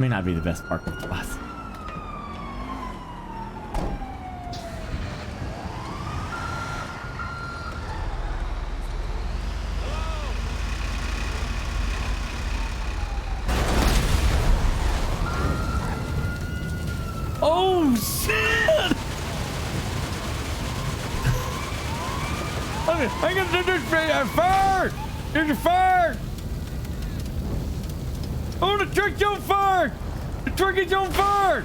may not be the best parking spots. Oh shit! I got there's fire! There's a fire! Oh, the truck's on fire! The truck is on fire!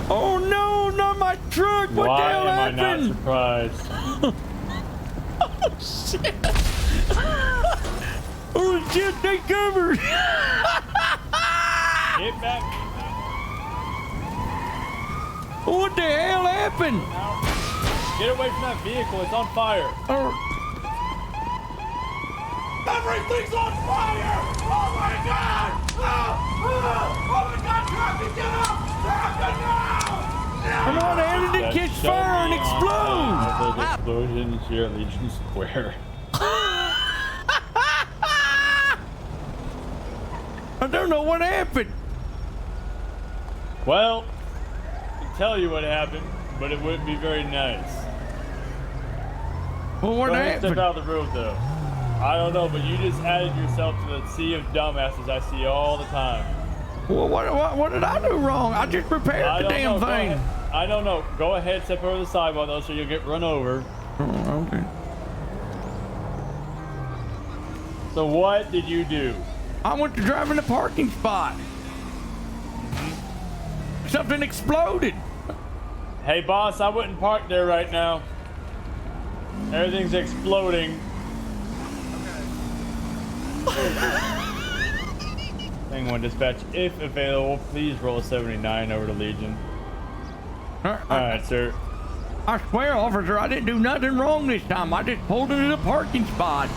Oh no, not my truck! What the hell happened? Why am I not surprised? Oh shit! Oh shit, they covered! Get back! What the hell happened? Get away from that vehicle, it's on fire! Everything's on fire! Oh my god! Oh my god, Truckee, get up! Truckee, no! Come on, how did it catch fire and explode? Those explosions here at Legion Square. I don't know what happened. Well, I can tell you what happened, but it wouldn't be very nice. Well, what Go ahead, happened? step out of the road, though. I don't know, but you just added yourself to the sea of dumbasses I see all the time. Well, what did I do wrong? I just repaired the damn thing. I don't know. Go ahead, step over the sidewalk, though, so you'll get run over. Oh, okay. So what did you do? I went to drive in the parking spot. Something exploded. Hey, boss, I wouldn't park there right now. Everything's exploding. Thing 1 dispatch, if available, please roll a 79 over to Legion. Alright, sir. I swear, officer, I didn't do nothing wrong this time. I just pulled into the parking spot.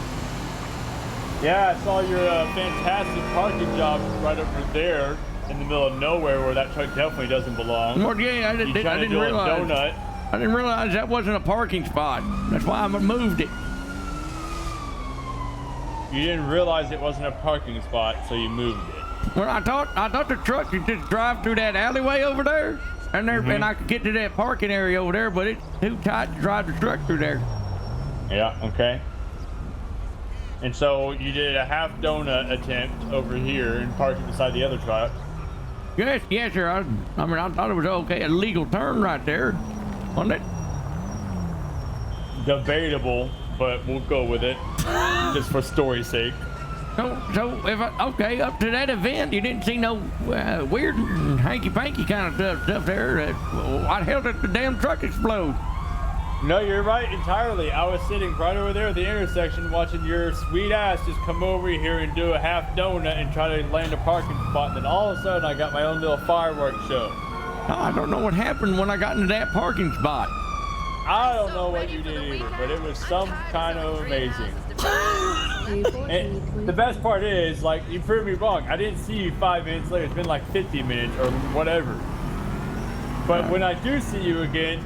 Yeah, I saw your fantastic parking job right over there in the middle of nowhere where that truck definitely doesn't belong. Well, yeah, I didn't realize. A donut. I didn't realize that wasn't a parking spot. That's why I moved it. You didn't realize it wasn't a parking spot, so you moved it. Well, I thought the truck could just drive through that alleyway over there, and and I could get to that parking area over there, but it's too tight to drive the truck through there. Yeah, okay. And so you did a half donut attempt over here and parked beside the other truck. Yes, sir. I mean, I thought it was okay, a legal turn right there, wasn't it? Debatable, but we'll go with it, just for story's sake. So if okay, up to that event, you didn't see no weird hanky-panky kind of stuff there. Why the hell did the damn truck explode? No, you're right entirely. I was sitting right over there at the intersection watching your sweet ass just come over here and do a half donut and try to land a parking spot. And then all of a sudden I got my own little fireworks show. I don't know what happened when I got into that parking spot. I don't know what you did either, but it was some kind of amazing. And the best part is, like, you proved me wrong. I didn't see you 5 minutes later. It's been like 50 minutes or whatever. But when I do see you again,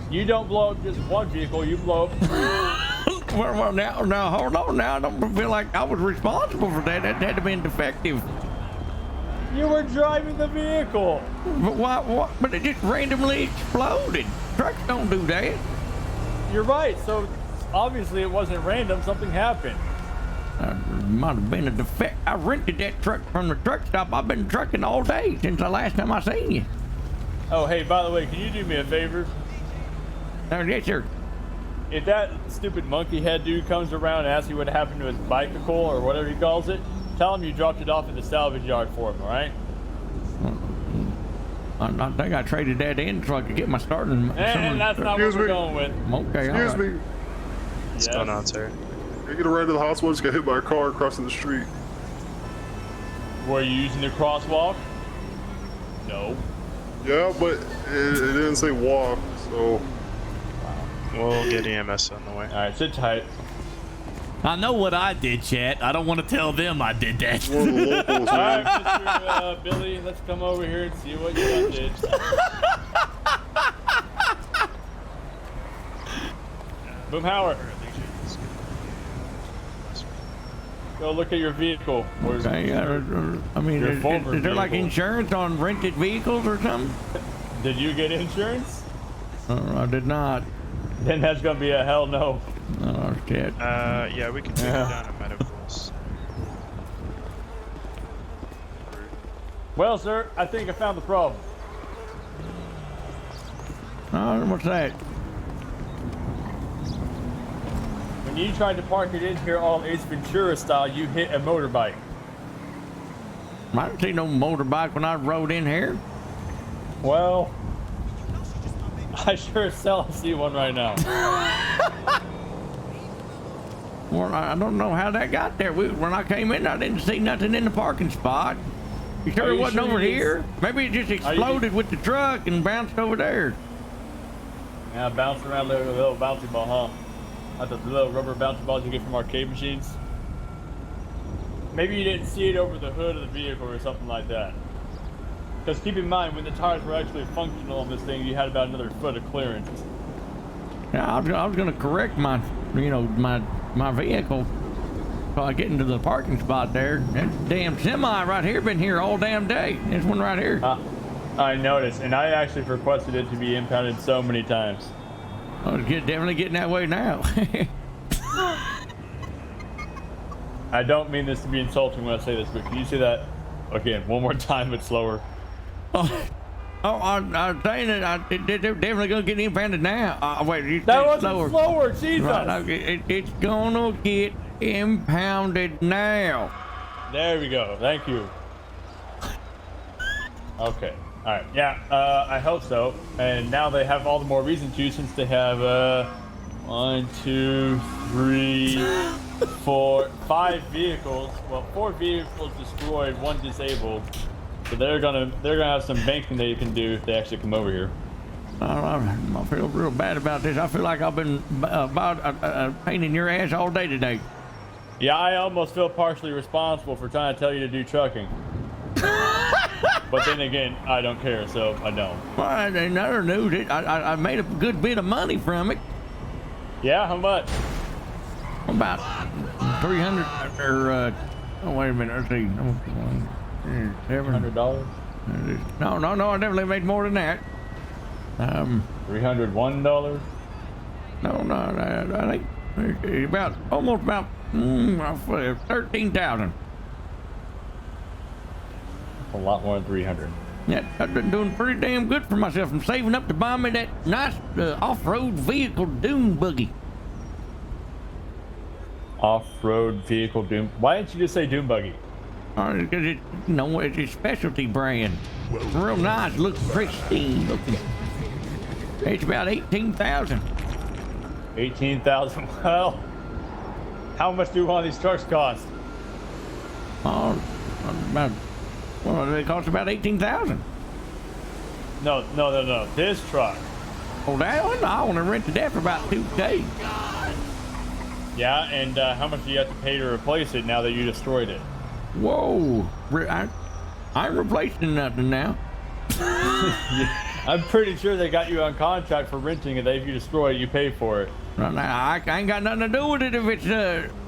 you don't blow up just one vehicle, you blow up three. Well, now, hold on now. I don't feel like I was responsible for that. That had to be defective. You were driving the vehicle. But why? But it just randomly exploded. Trucks don't do that. You're right. So obviously it wasn't random. Something happened. Might have been a defect. I rented that truck from the truck stop. I've been trucking all day since the last time I seen you. Oh, hey, by the way, can you do me a favor? Yes, sir. If that stupid monkey head dude comes around and asks you what happened to his bicycle or whatever he calls it, tell him you dropped it off at the salvage yard for him, all right? I think I traded that in so I could get my starting. And that's not what we're going with. Okay, Excuse me. What's going on, sir? I get around to the hospital, just got hit by a car crossing the street. Were you using the crosswalk? No. Yeah, but it didn't say walk, so. We'll get EMS on the way. All right, sit tight. I know what I did, chat. I don't want to tell them I did that. One of the locals, All man. right, Mr. Billy, let's come over here and see what you did. Boomhauer. Go look at your vehicle. Okay, I mean, Your is former there like vehicle. insurance on rented vehicles or something? Did you get insurance? I did not. Then that's gonna be a hell no. Oh, shit. Yeah, we can take it down to medicals. Well, sir, I think I found the problem. Oh, what's that? When you tried to park it in here all Ace Ventura style, you hit a motorbike. I didn't see no motorbike when I rode in here. Well, I sure as hell see one right now. Well, I don't know how that got there. When I came in, I didn't see nothing in the parking spot. You sure Are it you wasn't sure over you didn't- here? Maybe it just exploded with the truck and bounced over there. Yeah, bouncing around like a little bouncy ball, huh? Like the little rubber bouncy balls you get from arcade machines. Maybe you didn't see it over the hood of the vehicle or something like that. Because keep in mind, when the tires were actually functional on this thing, you had about another foot of clearance. Yeah, I was gonna correct my vehicle. So I get into the parking spot there. That damn semi right here been here all damn day. This one right here. I noticed, and I actually requested it to be impounded so many times. Oh, it's definitely getting that way now. I don't mean this to be insulting when I say this, but can you say that again one more time but slower? I'm saying that they're definitely gonna get impounded now. Wait, you That said wasn't slower, Jesus! Right, okay, it's gonna get impounded now. There we go. Thank you. Okay. All right. Yeah. I hope so. And now they have all the more reason to, since they have 1, 2, 3, 4, 5 vehicles. Well, 4 vehicles destroyed, 1 disabled. So they're gonna have some banking they can do if they actually come over here. I feel real bad about this. I feel like I've been about a pain in your ass all day today. Yeah, I almost feel partially responsible for trying to tell you to do trucking. But then again, I don't care, so I don't. Well, in other news, I made a good bit of money from it. Yeah, how much? About 300 or oh wait a minute, let's see. $700? No, I definitely made more than that. $301? No, I think about almost about 13,000. A lot more than 300. Yeah, I've been doing pretty damn good for myself. I'm saving up to buy me that nice off-road vehicle dune buggy. Off-road vehicle doom. Why didn't you just say doom buggy? Because it's a specialty brand. It's real nice, looks pristine looking. It's about 18,000. 18,000. Well, how much do one of these trucks cost? Oh, they cost about 18,000. No. This truck. Oh, that one? I want to rent that for about $2,000. Yeah, and how much do you have to pay to replace it now that you destroyed it? Whoa, I ain't replacing nothing now. I'm pretty sure they got you on contract for renting it. If you destroy it, you pay for it. Right now, I ain't got nothing to do with it if it's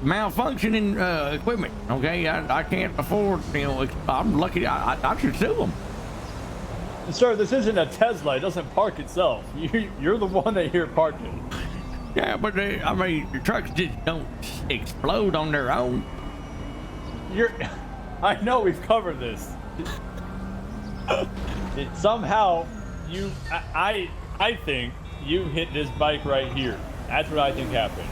malfunctioning equipment. Okay, I can't afford. I'm lucky. I should sue them. Sir, this isn't a Tesla. It doesn't park itself. You're the one that here parked it. Yeah, but the trucks just don't explode on their own. I know we've covered this. Somehow, I think you hit this bike right here. That's what I think happened.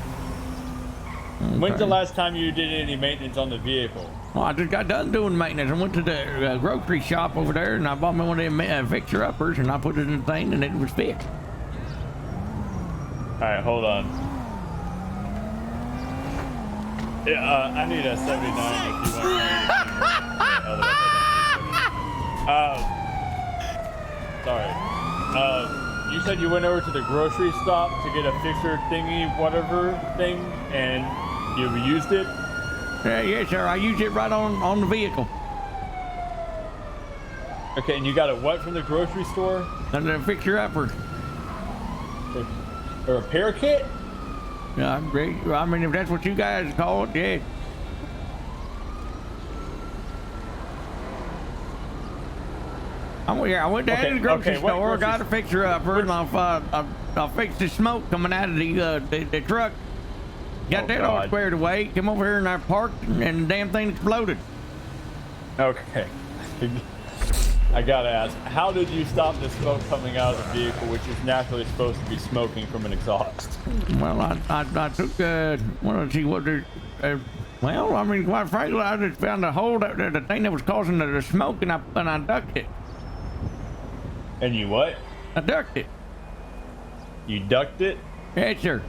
Okay. When's the last time you did any maintenance on the vehicle? Well, I just got done doing maintenance. I went to the grocery shop over there and I bought me one of them fixer-uppers and I put it in the thing and it was fixed. All right, hold on. Yeah, I need a 79 if you want. Sorry. You said you went over to the grocery stop to get a fixer thingy, whatever thing, and you used it? Yes, sir. I used it right on the vehicle. Okay, and you got it what from the grocery store? And a fixer-upper. A repair kit? Yeah, great. I mean, if that's what you guys call it, yeah. I went down to the grocery store, got a fixer upper, and I'll fix the smoke coming out of the truck. Got that all squared away. Come over here and I parked, and the damn thing exploded. Okay. I gotta ask, how did you stop the smoke coming out of the vehicle, which is naturally supposed to be smoking from an exhaust? Well, I took, let's see what well, I mean, quite frankly, I just found a hole, the thing that was causing the smoke, and I ducked it. And you what? I ducked it. You ducked it? Yes, sir.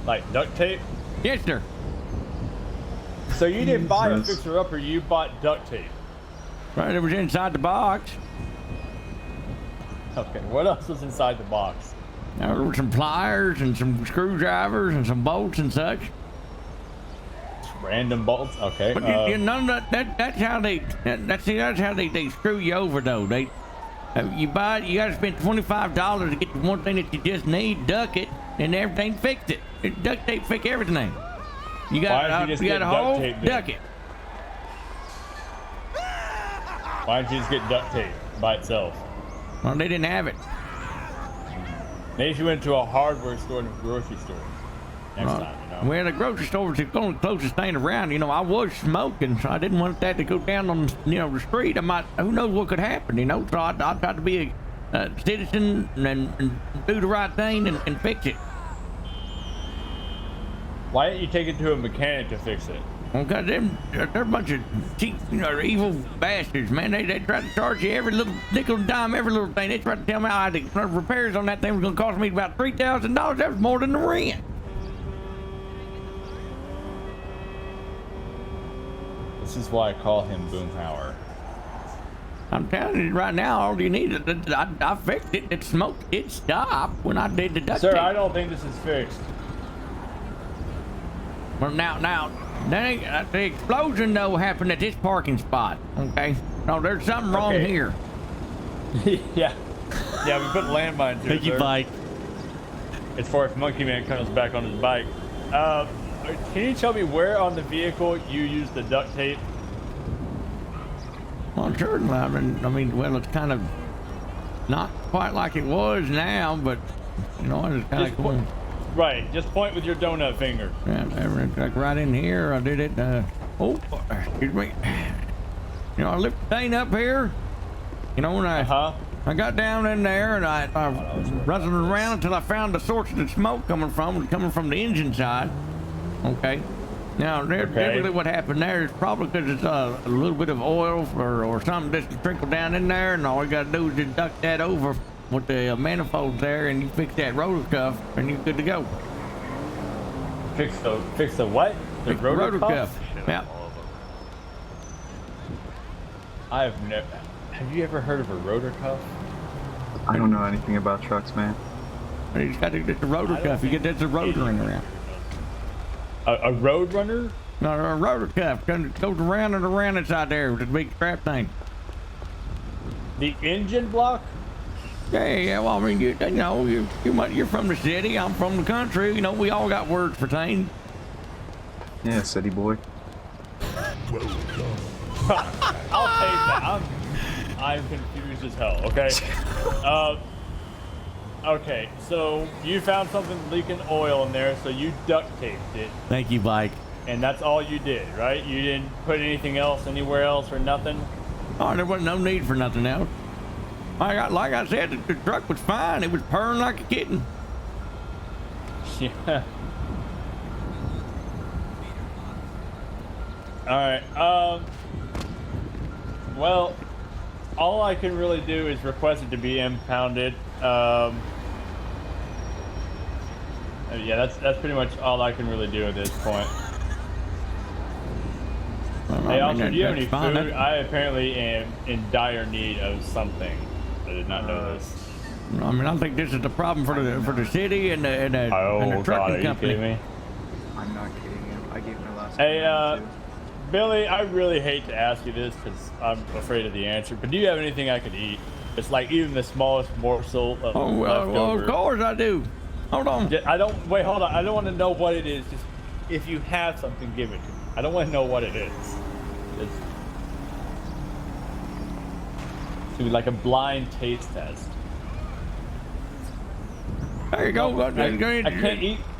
Like duct tape? Yes, sir. So you didn't buy a fixer-upper, you bought duct tape? Right, it was inside the box. Okay, what else was inside the box? There were some pliers and some screwdrivers and some bolts and such. Just random bolts? Okay. But none of that's how they screw you over though. You gotta spend $25 to get the one thing that you just need, duck it, and everything fixed it. Duct tape fix everything. You got a hole, duck it. Why don't you just get duct tape by itself? Well, they didn't have it. Maybe if you went to a hardware store and a grocery store next time, you know? Well, the grocery store was the only closest thing around. You know, I was smoking, so I didn't want that to go down on, the street. Who knows what could happen, you know? So I tried to be a citizen and do the right thing and fix it. Why didn't you take it to a mechanic to fix it? Because they're a bunch of cheap, evil bastards, man. They try to charge you every little nickel and dime, every little thing. They tried to tell me how the repairs on that thing was going to cost me about $3,000. That was more than the rent. This is why I call him Boomhauer. I'm telling you right now, all you need is I fixed it. It smoked. It stopped when I did the duct tape. Sir, I don't think this is fixed. Well, now, the explosion though happened at this parking spot. Okay, no, there's something wrong here. yeah, we put landmines here. Thank you, bike. It's for if Monkey Man comes back on his bike. Can you tell me where on the vehicle you used the duct tape? Well, certainly. I mean, well, it's kind of not quite like it was now, but it's kind of cool. Right, just point with your donut finger. Yeah, like right in here. I did it. Excuse me. I lift the thing up here. And I got down in there and I was ruzzling around until I found the source of the smoke coming from the engine side. Okay. Now, really what happened there is probably because it's a little bit of oil or something just trickled down in there, and all you got to do is just duck that over with the manifolds there, and you fix that rotor cuff, and you're good to go. Fix the what? The rotor cuff? Yeah. Have you ever heard of a rotor cuff? I don't know anything about trucks, man. You just got to get the rotor cuff. You get that's a rotor in around. A road runner? No, a rotor cuff goes around and around inside there with the big strap thing. The engine block? Yeah. Well, I mean, you're from the city. I'm from the country. We all got words for things. Yeah, city boy. I'll take that. I'm confused as hell. Okay. Okay, so you found something leaking oil in there, so you duct taped it. Thank you, bike. And that's all you did, right? You didn't put anything else anywhere else or nothing? Oh, there wasn't no need for nothing else. Like I said, the truck was fine. It was purring like a kitten. Yeah. Alright, well, all I can really do is request it to be impounded. Yeah, that's pretty much all I can really do at this point. Well, Hey, officer, do you have any food? I apparently am in dire need of something. I did not know this. I think this is the problem for the city and the trucking company. Are you kidding me? I'm not kidding you. I gave my last. Hey, Billy, I really hate to ask you this because I'm afraid of the answer, but do you have anything I could eat? It's like even the smallest morsel of leftover. Well, of course I do. Hold on. Wait, hold on. I don't want to know what it is. Just if you have something, give it to me. I don't want to know what it is. to like a blind taste test. There you go.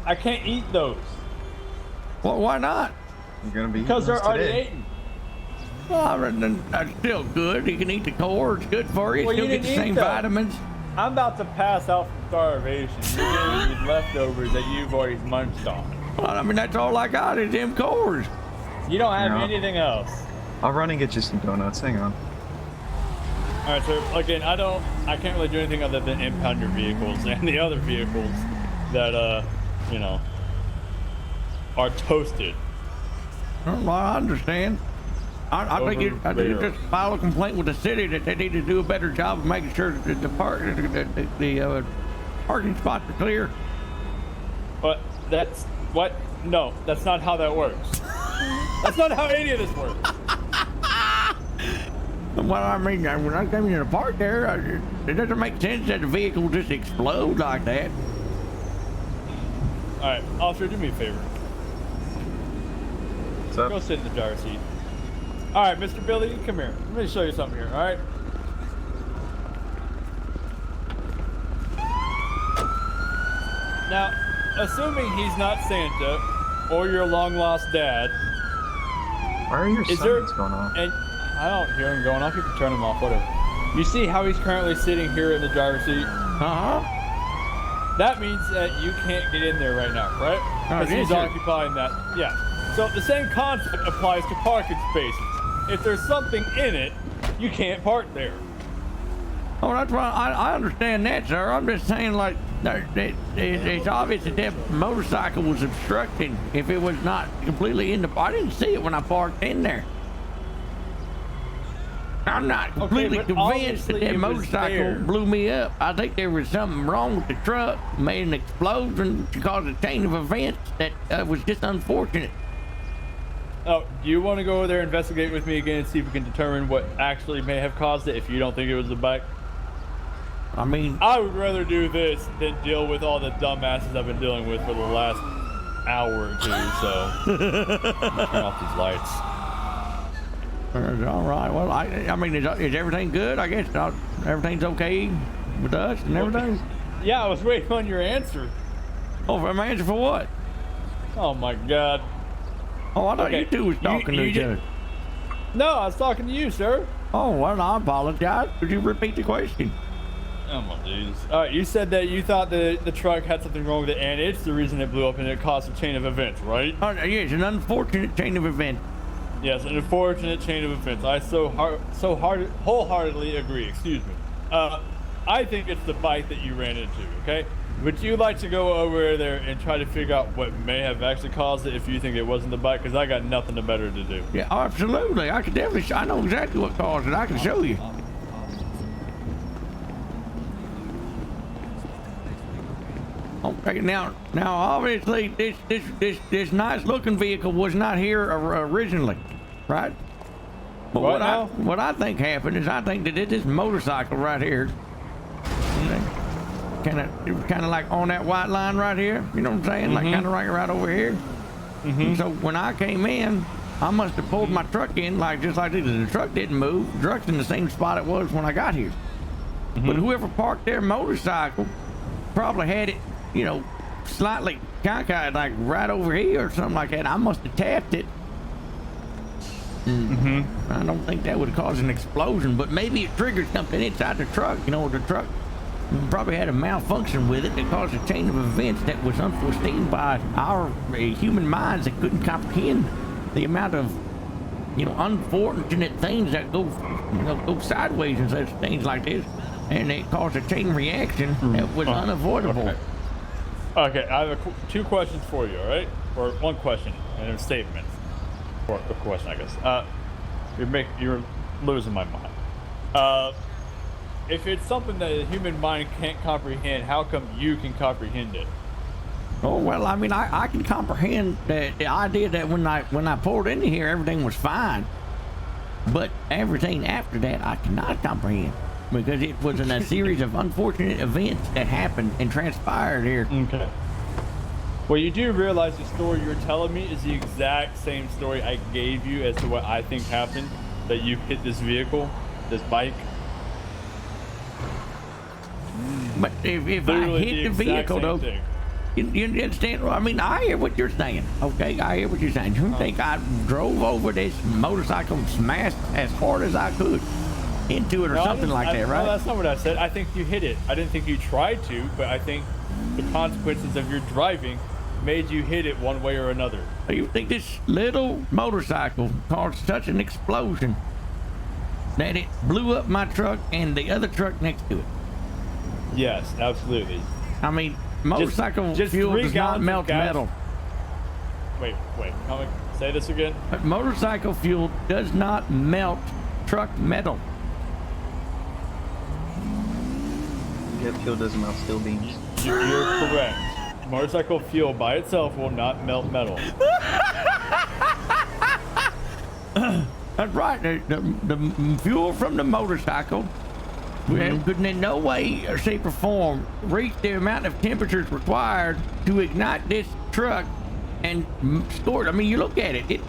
I can't eat those. Well, why not? You're gonna be Because eating they're those already today. eaten. Well, that's still good. You can eat the core. It's good for you. Well, Still you get didn't the eat same them. vitamins. I'm about to pass out from starvation. You're giving me leftovers that you've already munched on. Well, I mean, that's all I got is them cores. You don't have No. anything else. I'll run and get you some donuts. Hang on. All right, so again, I can't really do anything other than impound your vehicles and the other vehicles that, you know, are toasted. Well, I understand. I think you just file a complaint with the city that they need to do a better job of making sure that the parking spots are clear. But that's what? No, that's not how that works. That's not how any of this works. Well, I mean, when I came in the park there, it doesn't make sense that the vehicle just explode like that. All right, officer, do me a favor. What's up? Go sit in the driver's seat. All right, Mr. Billy, come here. Let me show you something here, all right? Now, assuming he's not Santa or your long-lost dad, Why are your is there... sirens going off? And I don't hear him going off. You can turn him off, whatever. You see how he's currently sitting here in the driver's seat? Uh-huh. That means that you can't get in there right now, right? Because he's occupying that. Yeah. So the same concept applies to parking spaces. If there's something in it, you can't park there. Oh, that's right. I understand that, sir. I'm just saying, like, it's obvious that that motorcycle was obstructing if it was not completely in the... I didn't see it when I parked in there. I'm not completely but convinced that obviously that it was motorcycle there. blew me up. I think there was something wrong with the truck, made an explosion, caused a chain of events that was just unfortunate. Oh, do you want to go over there and investigate with me again and see if we can determine what actually may have caused it if you don't think it was the bike? I mean, I would rather do this than deal with all the dumbasses I've been dealing with for the last hour or two, so turn off these lights. all right. Well, I mean, is everything good? I guess everything's okay with us and everything. Yeah, I was waiting on your answer. Oh, for my answer for what? Oh my god. Oh, I thought Okay, you two was talking to each other. No, I was talking to you, sir. Oh, well, I apologize. Could you repeat the question? Oh my Jesus. Alright, you said that you thought the truck had something wrong with it and it's the reason it blew up and it caused a chain of events, right? Oh, yes, an unfortunate chain of events. Yes, an unfortunate chain of events. I wholeheartedly agree, excuse me. I think it's the bike that you ran into, okay? Would you like to go over there and try to figure out what may have actually caused it if you think it wasn't the bike? Because I got nothing better to do. Yeah, absolutely. I can definitely, I know exactly what caused it. I can show you. Okay, now obviously this nice looking vehicle was not here originally, right? But what I think happened is I think that this motorcycle right here, kind of like on that white line right here, you know what I'm saying? Like kind of right over here. So when I came in, I must have pulled my truck in just like this. The truck didn't move. The truck's in the same spot it was when I got here. But whoever parked their motorcycle probably had it, you know, slightly cockeyed, like right over here or something like that. I must have tapped it. I don't think that would have caused an explosion, but maybe it triggered something inside the truck. You know, the truck probably had a malfunction with it that caused a chain of events that was unforeseen by our human minds that couldn't comprehend the amount of, you know, unfortunate things that go sideways and such things like this. And it caused a chain reaction that was unavoidable. Okay, I have two questions for you, all right? Or one question and a statement. Or a question, I guess. You're losing my mind. If it's something that a human mind can't comprehend, how come you can comprehend it? Oh, well, I mean, I can comprehend the idea that when I pulled into here, everything was fine. But everything after that, I cannot comprehend. Because it was in a series of unfortunate events that happened and transpired here. Okay. Well, you do realize the story you're telling me is the exact same story I gave you as to what I think happened, that you hit this vehicle, this bike. but if I Literally hit the exact vehicle, same though, thing. you understand? I mean, I hear what you're saying. Okay, I hear what you're saying. You think I drove over this motorcycle and smashed as hard as I could into it or No, something like that, right? No, that's not what I said. I think you hit it. I didn't think you tried to, but I think the consequences of your driving made you hit it one way or another. You think this little motorcycle caused such an explosion that it blew up my truck and the other truck next to it? Yes, absolutely. I mean, motorcycle just fuel 3 does not gallons of melt gas. metal. Wait. Say this again. But motorcycle fuel does not melt truck metal. Jet fuel doesn't melt steel beams. You're correct. Motorcycle fuel by itself will not melt metal. That's right. The fuel from the motorcycle could in no way, shape, or form reach the amount of temperatures required to ignite this truck and store it. I mean, you look at it, it's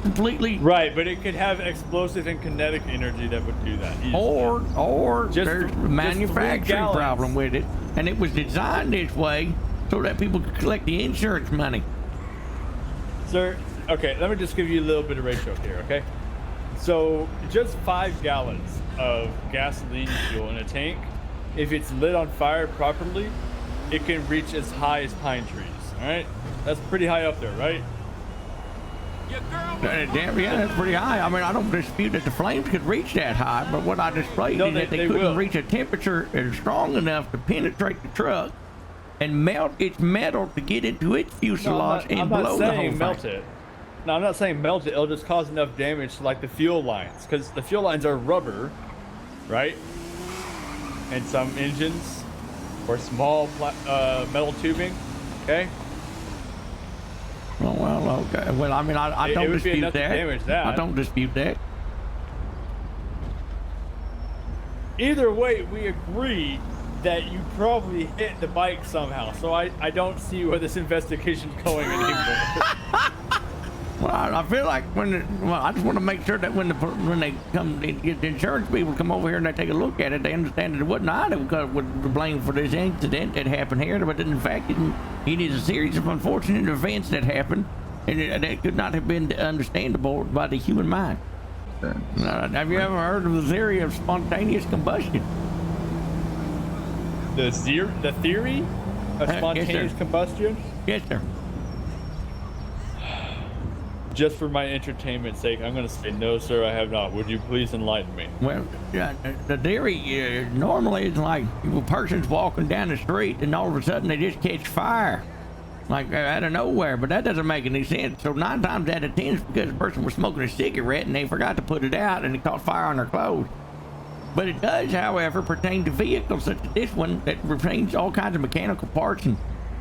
completely Right, but it could have explosive and kinetic energy that would do that. easily. or Just- there's a just 3 manufacturing gallons. problem with it, and it was designed this way so that people could collect the insurance money. Sir, okay, let me just give you a little bit of ratio here, okay? So, just 5 gallons of gasoline fuel in a tank, if it's lit on fire properly, it can reach as high as pine trees, all right? That's pretty high up there, right? Damn, yeah, that's pretty high. I mean, I don't dispute that the flames could reach that high, but what I displayed No, is that they they couldn't will. reach a temperature that is strong enough to penetrate the truck and melt its metal to get into its fuselage and I'm blow not the whole saying thing. melt it. No, I'm not saying melt it. It'll just cause enough damage to like the fuel lines, because the fuel lines are rubber, right? And some engines or small metal tubing. Okay. Well, okay. Well, I mean, I It don't would be dispute enough to that. damage that. I don't dispute that. Either way, we agree that you probably hit the bike somehow. So I don't see where this investigation's going anymore. Well, I feel like I just want to make sure that when they come, the insurance people come over here and they take a look at it, they understand that it wasn't I that was to blame for this incident that happened here, but in fact, it is a series of unfortunate events that happened, and that could not have been understandable by the human mind. Have you ever heard of the theory of spontaneous combustion? The theory of Yes, spontaneous sir. combustion? Yes, sir. Just for my entertainment's sake, I'm going to say no, sir, I have not. Would you please enlighten me? Well, yeah, the theory normally is like a person's walking down the street and all of a sudden they just catch fire, like out of nowhere. But that doesn't make any sense. So 9 times out of 10 it's because the person was smoking a cigarette and they forgot to put it out and it caught fire on their clothes. But it does, however, pertain to vehicles such as this one that retains all kinds of mechanical parts and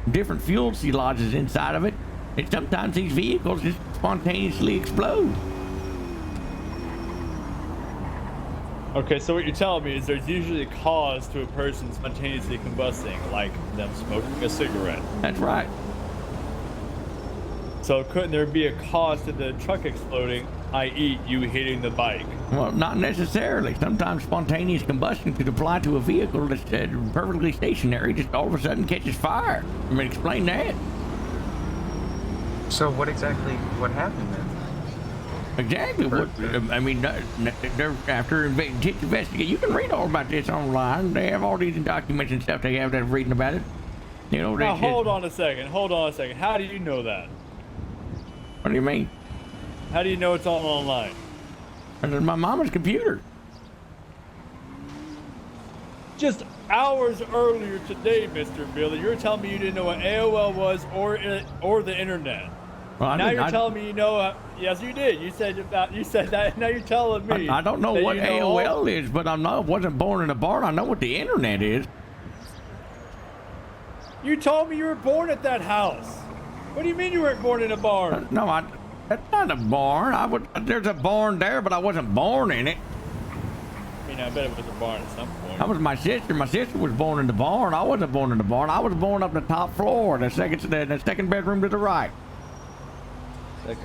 different fuel fuselages inside of it. And sometimes these vehicles just spontaneously explode. Okay, so what you're telling me is there's usually a cause to a person spontaneously combusting, like them smoking a cigarette. That's right. So couldn't there be a cause to the truck exploding, i.e. you hitting the bike? Well, not necessarily. Sometimes spontaneous combustion could apply to a vehicle that's perfectly stationary, just all of a sudden catches fire. I mean, explain that. So what happened then? Exactly. What, I mean, they're after investigate. You can read all about this online. They have all these documents and stuff they have that are reading about it. You know, Now they hold on a second. How do you know that? What do you mean? How do you know it's all online? This is my mama's computer. Just hours earlier today, Mr. Billy, you're telling me you didn't know what AOL was or the internet. Well, Now you're telling me you know. Yes, you did. You said that. Now you're telling me. I don't know that what you know AOL is, but I wasn't born in a barn. I know what the internet is. You told me you were born at that house. What do you mean you weren't born in a barn? No, that's not a barn. There's a barn there, but I wasn't born in it. I mean, I bet it was a barn at some point. That was my sister. My sister was born in the barn. I wasn't born in the barn. I was born up the top floor, the second bedroom to the right.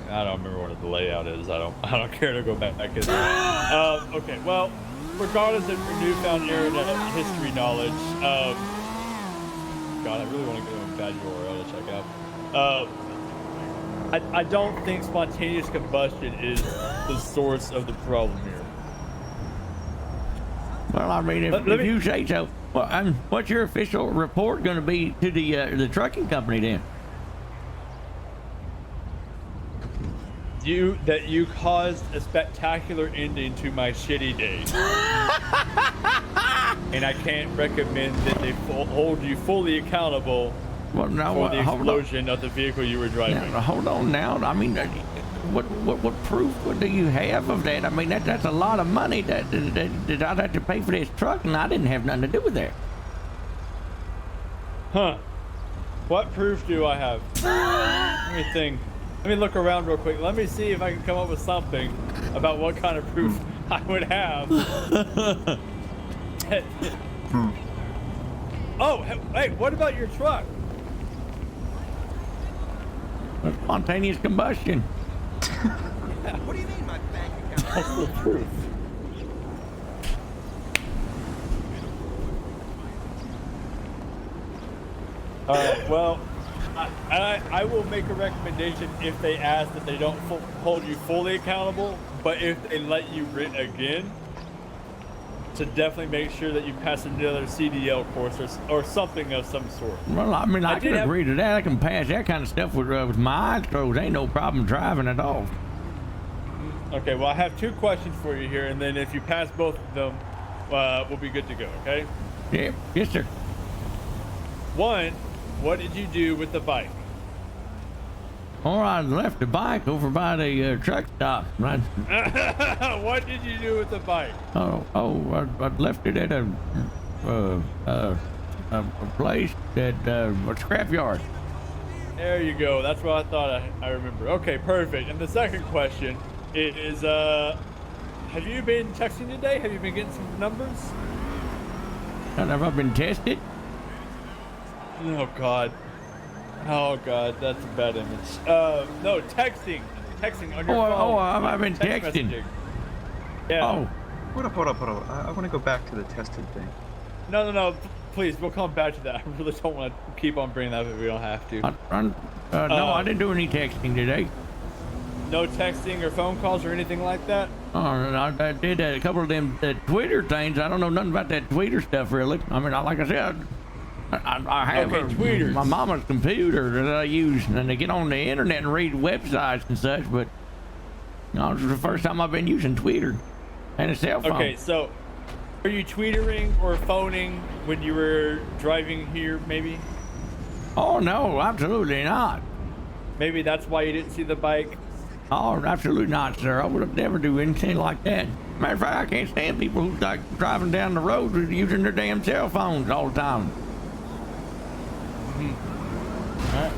I don't remember what the layout is. I don't care to go back in there. Okay, well, regardless of your newfound internet history knowledge, God, I really want to go to a bad URL to check out. I don't think spontaneous combustion is the source of the problem here. Well, I mean, if you say so. Well, what's your official report going to be to the trucking company then? That you caused a spectacular ending to my shitty days. And I can't recommend that they hold you fully accountable for the explosion of the vehicle you were driving. Now, hold on now. I mean, what proof do you have of that? I mean, that's a lot of money that I'd have to pay for this truck, and I didn't have nothing to do with that. Huh. What proof do I have? Let me think. Let me look around real quick. Let me see if I can come up with something about what kind of proof I would have. Oh, hey, what about your truck? Spontaneous combustion. Yeah. What do you mean my bank account? That's the proof. Well, I will make a recommendation if they ask that they don't hold you fully accountable, but if they let you rent again, to definitely make sure that you pass another CDL course or something of some sort. Well, I mean, I can agree to that. I can pass that kind of stuff with my eyes closed. Ain't no problem driving at all. Okay, well, I have 2 questions for you here, and then if you pass both of them, we'll be good to go, okay? Yeah, yes, sir. 1, what did you do with the bike? Or I left the bike over by the truck stop, right? What did you do with the bike? I left it at a place that a scrapyard. There you go. That's what I thought I remember. Okay, perfect. And the second question is, have you been texting today? Have you been getting some numbers? Have I been tested? Oh God, that's a bad image. No, texting on your phone. I've been texting. Messaging. Yeah. Oh. Hold up. I want to go back to the tested thing. No. Please, we'll come back to that. I really don't want to keep on bringing that up if we don't have to. No, I didn't do any texting today. No texting or phone calls or anything like that? Oh, I did a couple of them Twitter things. I don't know nothing about that Twitter stuff, really. I mean, like I said, I have tweeters. My mama's computer that I use, and they get on the internet and read websites and such, but this is the first time I've been using Twitter and a cell phone. Okay, so are you tweetering or phoning when you were driving here, maybe? Oh, no, absolutely not. Maybe that's why you didn't see the bike? Oh, absolutely not, sir. I would have never do anything like that. Matter of fact, I can't stand people who like driving down the road using their damn cell phones all the time.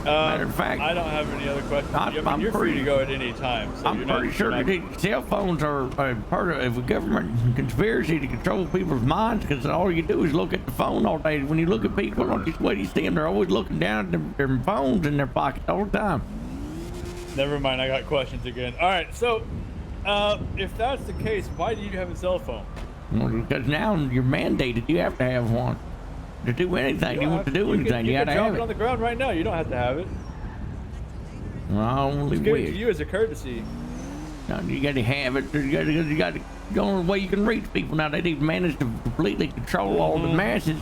Matter of fact, I don't have any other questions. You're free to go at any time. So I'm pretty sure that cell phones are part of a government conspiracy to control people's minds, because all you do is look at the phone all day. When you look at people, don't you sweat, you see them, they're always looking down at their phones in their pockets all the time. Never mind, I got questions again. All right, so if that's the case, why do you have a cell phone? Well, because now you're mandated, you have to have one. To do anything, you want to do anything, you gotta have drop it. it on the ground right now. You don't have to have it. Well, I only It's given wish. to you as a courtesy. No, you gotta have it. You gotta. The only way you can reach people now, they've managed to completely control all the masses.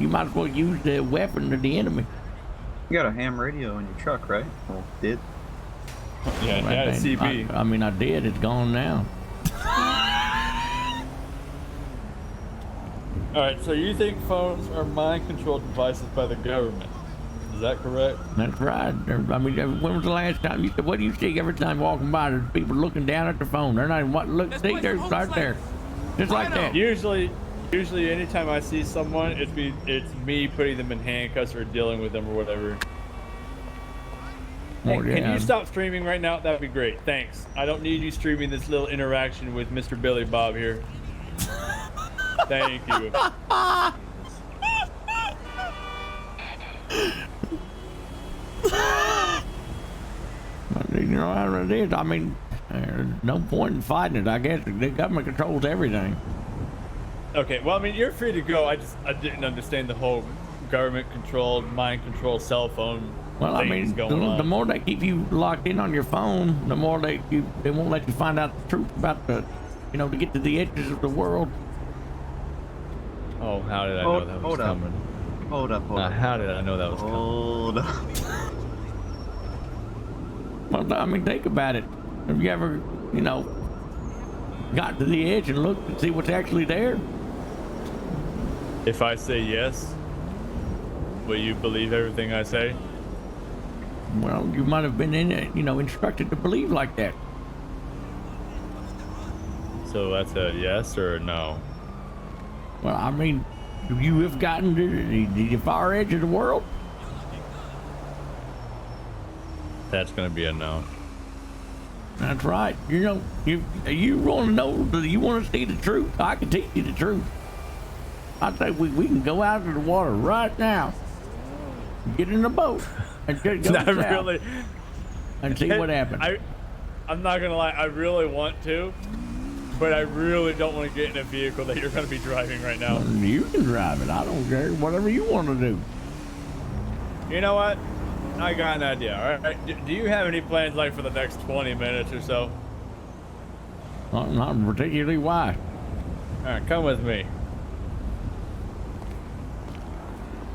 You might as well use the weapon of the enemy. You got a ham radio in your truck, right? Well, did. Yeah, it's CB. I mean, I did. It's gone now. All right, so you think phones are mind-controlled devices by the government? Is that correct? That's right. I mean, when was the last time you said? What do you see every time walking by? There's people looking down at their phone. They're not even what look. See, they're right there, just like that. Usually, anytime I see someone, it's me putting them in handcuffs or dealing with them or whatever. Hey, can you stop streaming right now? That'd be great. Thanks. I don't need you streaming this little interaction with Mr. Billybob here. Thank you. You know how it is. I mean, there's no point in fighting it. I guess the government controls everything. Okay, well, I mean, you're free to go. I didn't understand the whole government-controlled, mind-controlled cell phone Well, I things mean, going on. the more they keep you locked in on your phone, the more they won't let you find out the truth about to get to the edges of the world. Oh, how did I know that was coming? Hold up. How did I know that was coming? Hold up. Well, I mean, think about it. Have you ever, got to the edge and looked and see what's actually there? If I say yes, will you believe everything I say? Well, you might have been instructed to believe like that. So that's a yes or a no? Well, I mean, you have gotten to the far edge of the world. That's gonna be a no. That's right. You want to know? You want to see the truth? I can teach you the truth. I say we can go out to the water right now, get in a boat, and go Not south really. and see what happens. I'm not gonna lie. I really want to, but I really don't want to get in a vehicle that you're gonna be driving right now. You can drive it. I don't care. Whatever you want to do. You know what? I got an idea. All right. Do you have any plans like for the next 20 minutes or so? Not particularly. Why? All right, come with me.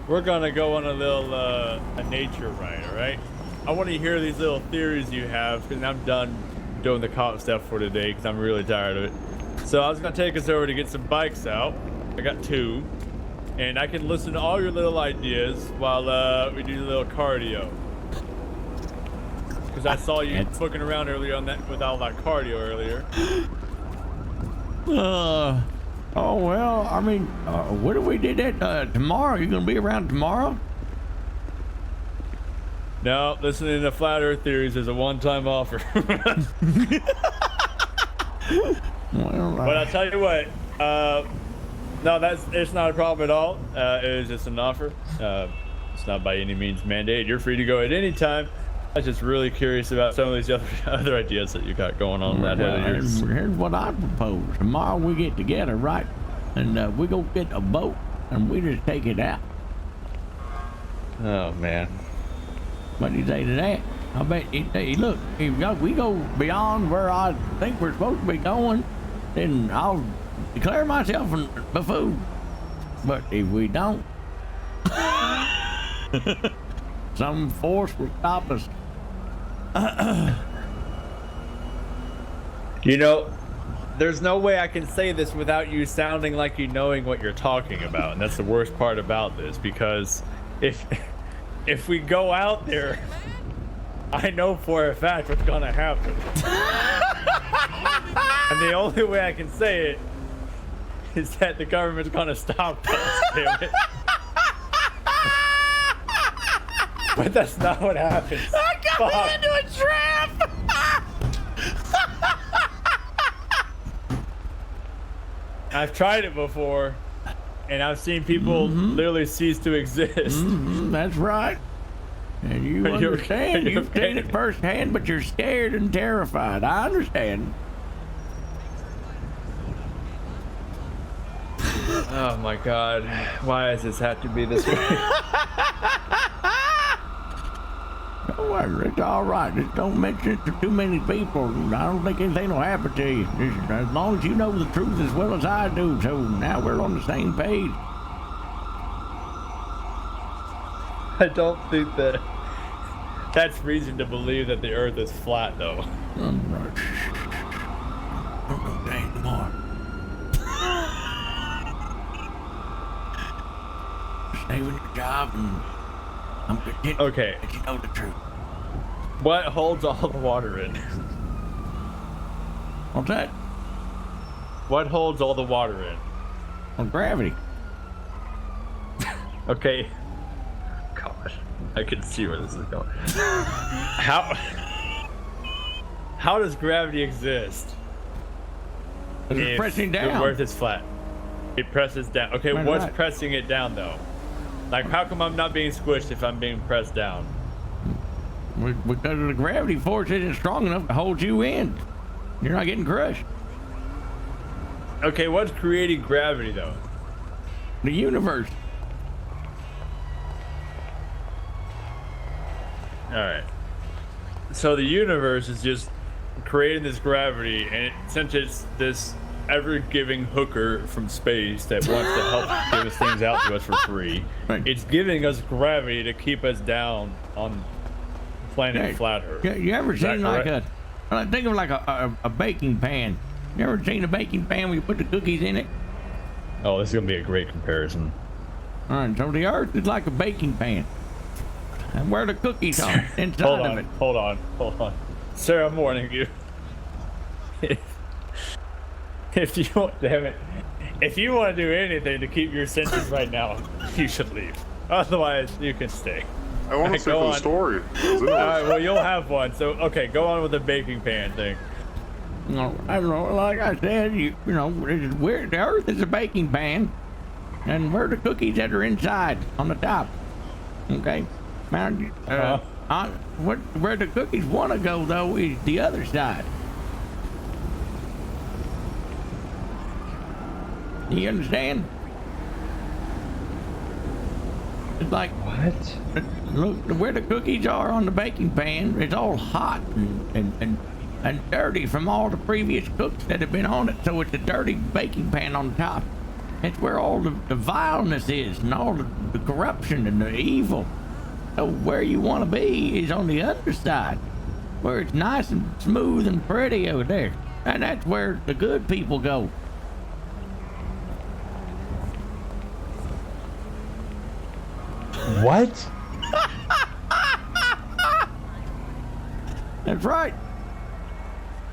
We're gonna go on a little a nature ride. All right. I want to hear these little theories you have because I'm done doing the cop stuff for today because I'm really tired of it. So I was gonna take us over to get some bikes out. I got 2. And I can listen to all your little ideas while we do a little cardio. Because I saw you fucking around earlier on that with all that cardio earlier. Oh well. I mean, what if we did that tomorrow? You gonna be around tomorrow? No, listening to Flat Earth Theories is a one-time offer. Well, But I'll tell you what. No, it's not a problem at all. It is just an offer. It's not by any means mandated. You're free to go at any time. I was just really curious about some of these other ideas that you got going on in that head of yours. Here's what I propose. Tomorrow we get together, right? And we go get a boat and we just take it out. Oh man. What do you say to that? I bet. Hey, look, if we go beyond where I think we're supposed to be going, then I'll declare myself a buffoon. But if we don't, some force will stop us. You know, there's no way I can say this without you sounding like you knowing what you're talking about, and that's the worst part about this, because if we go out there, I know for a fact what's gonna happen. And the only way I can say it is that the government's gonna stop us, damn it. But that's not what happens. I got me into a trap! I've tried it before, and I've seen people literally cease to exist. That's right. And you Are you understand. okay? You've seen it firsthand, but you're scared and terrified. I understand. Oh my God, why does this have to be this way? Don't worry, it's all right. Just don't mention it to too many people. I don't think anything will happen to you. Just as long as you know the truth as well as I do. So now we're on the same page. I don't think that's reason to believe that the Earth is flat, though. Don't know that anymore. Stay with your job and I'm content Okay. that you know the truth. What holds all the water in? What's that? What holds all the water in? Well, gravity. Okay. Gosh, I can see where this is going. How does gravity exist? It's if pressing the down. Earth is flat. It presses down. Okay, Right, what's right. pressing it down though? Like, how come I'm not being squished if I'm being pressed down? Because the gravity force isn't strong enough to hold you in. You're not getting crushed. Okay, what's creating gravity though? The universe. All right. So the universe is just creating this gravity, and since it's this ever-giving hooker from space that wants to help give us things out to us for free, Right. it's giving us gravity to keep us down on planet Flat Earth. You ever Is that seen like correct? think of like a baking pan. You ever seen a baking pan where you put the cookies in it? Oh, this is gonna be a great comparison. All right, so the Earth is like a baking pan, and where the cookies are inside of it. Hold on. Sir, I'm warning you. If you want, damn it, if you want to do anything to keep your senses right now, you should leave. Otherwise, you can stay. I want to stay Go for the on. story. All right, well, you'll have one. So, okay, go on with the baking pan thing. No, I don't know. Like I said, you know, where the Earth is a baking pan, and where the cookies that are inside on the top. Okay, now, where the cookies want to go though is the other side. You understand? It's like What? look where the cookies are on the baking pan. It's all hot and dirty from all the previous cooks that have been on it. So it's a dirty baking pan on the top. It's where all the vileness is and all the corruption and the evil. So where you want to be is on the other side, where it's nice and smooth and pretty over there. And that's where the good people go. What? That's right.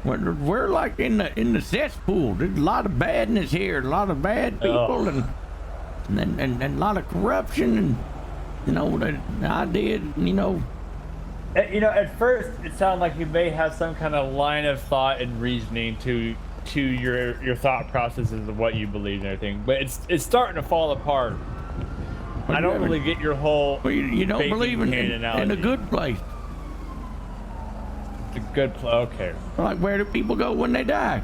We're like in the cesspool. There's a lot of badness here, a lot of bad people, and a lot of corruption, and you know the idea, you know. You know, at first it sounded like you may have some kind of line of thought and reasoning to your thought processes of what you believe and everything, but it's starting to fall apart. I don't really get your whole. Well, you don't baking believe pan in analogy. a good place. It's a good okay. Like where do people go when they die?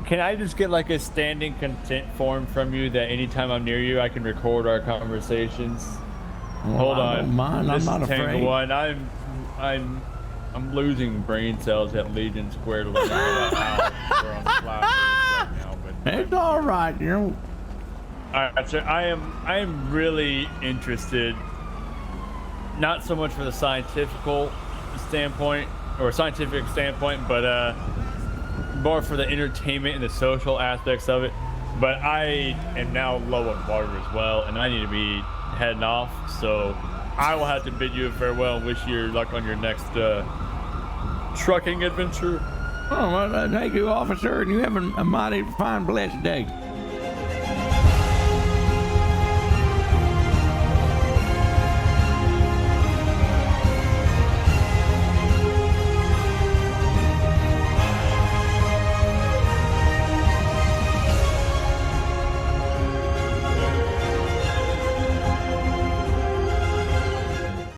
Can I just get like a standing consent form from you that anytime I'm near you, I can record our conversations? Well, Hold I on. don't mind. This I'm not is Tango afraid. One. I'm losing brain cells at Legion Square to learn about how we're on the flat Earth right now. But It's all right, you know. all right, so I am really interested, not so much for the scientific standpoint, but more for the entertainment and the social aspects of it. But I am now low on water as well, and I need to be heading off. So I will have to bid you farewell and wish you luck on your next trucking adventure. Oh, well, thank you, officer, and you have a mighty fine, blessed day.